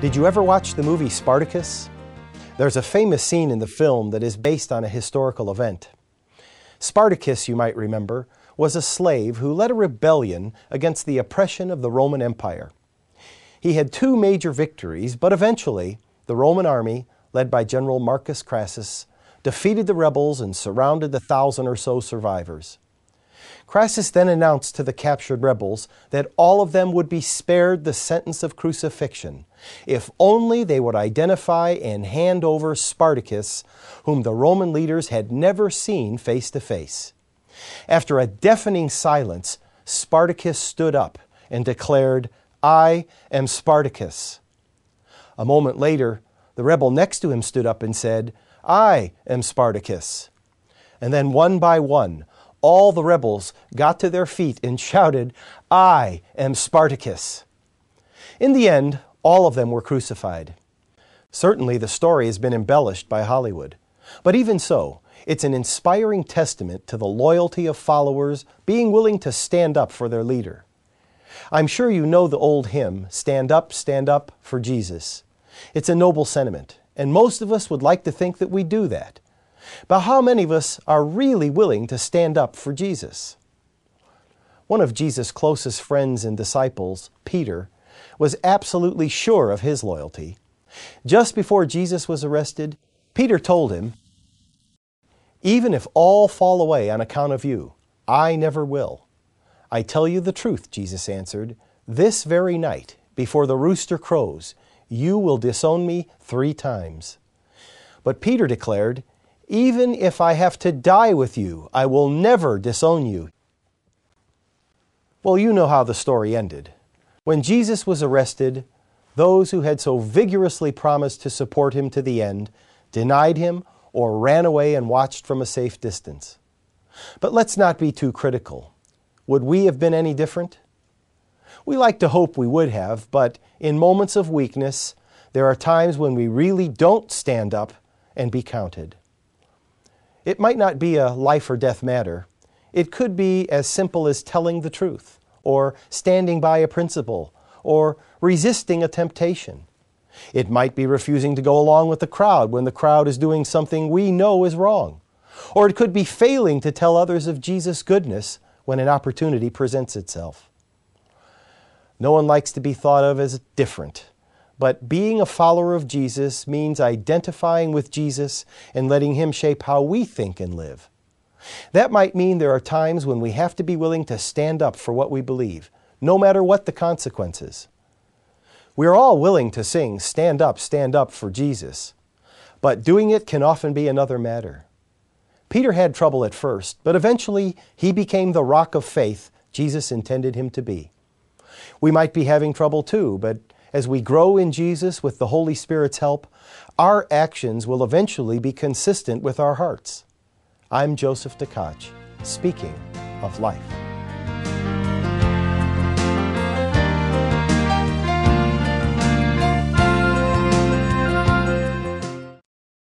Did you ever watch the movie Spartacus? There's a famous scene in the film that is based on a historical event. Spartacus, you might remember, was a slave who led a rebellion against the oppression of the Roman Empire. He had two major victories, but eventually the Roman army, led by General Marcus Crassus, defeated the rebels and surrounded the 1,000 or so survivors. Crassus then announced to the captured rebels that all of them would be spared the sentence of crucifixion if only they would identify and hand over Spartacus, whom the Roman leaders had never seen face to face. After a deafening silence, Spartacus stood up and declared, "I am Spartacus." A moment later, the rebel next to him stood up and said, "I am Spartacus." And then one by one, all the rebels got to their feet and shouted, "I am Spartacus." In the end, all of them were crucified. Certainly the story has been embellished by Hollywood. But even so, it's an inspiring testament to the loyalty of followers being willing to stand up for their leader. I'm sure you know the old hymn, stand up for Jesus." It's a noble sentiment, and most of us would like to think that we do that. But how many of us are really willing to stand up for Jesus? One of Jesus' closest friends and disciples, Peter, was absolutely sure of his loyalty. Just before Jesus was arrested, Peter told him, "Even if all fall away on account of you, I never will." "I tell you the truth," Jesus answered, "this very night, before the rooster crows, you will disown me 3 times. But Peter declared, "Even if I have to die with you, I will never disown you." Well, you know how the story ended. When Jesus was arrested, those who had so vigorously promised to support him to the end denied him or ran away and watched from a safe distance. But let's not be too critical. Would we have been any different? We like to hope we would have, but in moments of weakness, there are times when we really don't stand up and be counted. It might not be a life or death matter. It could be as simple as telling the truth, or standing by a principle, or resisting a temptation. It might be refusing to go along with the crowd when the crowd is doing something we know is wrong. Or it could be failing to tell others of Jesus' goodness when an opportunity presents itself. No one likes to be thought of as different, but being a follower of Jesus means identifying with Jesus and letting Him shape how we think and live. That might mean there are times when we have to be willing to stand up for what we believe, no matter what the consequences. We're all willing to sing, stand up for Jesus," but doing it can often be another matter. Peter had trouble at first, but eventually he became the rock of faith Jesus intended him to be. We might be having trouble too, but as we grow in Jesus with the Holy Spirit's help, our actions will eventually be consistent with our hearts. I'm Joseph Tkach, speaking of life.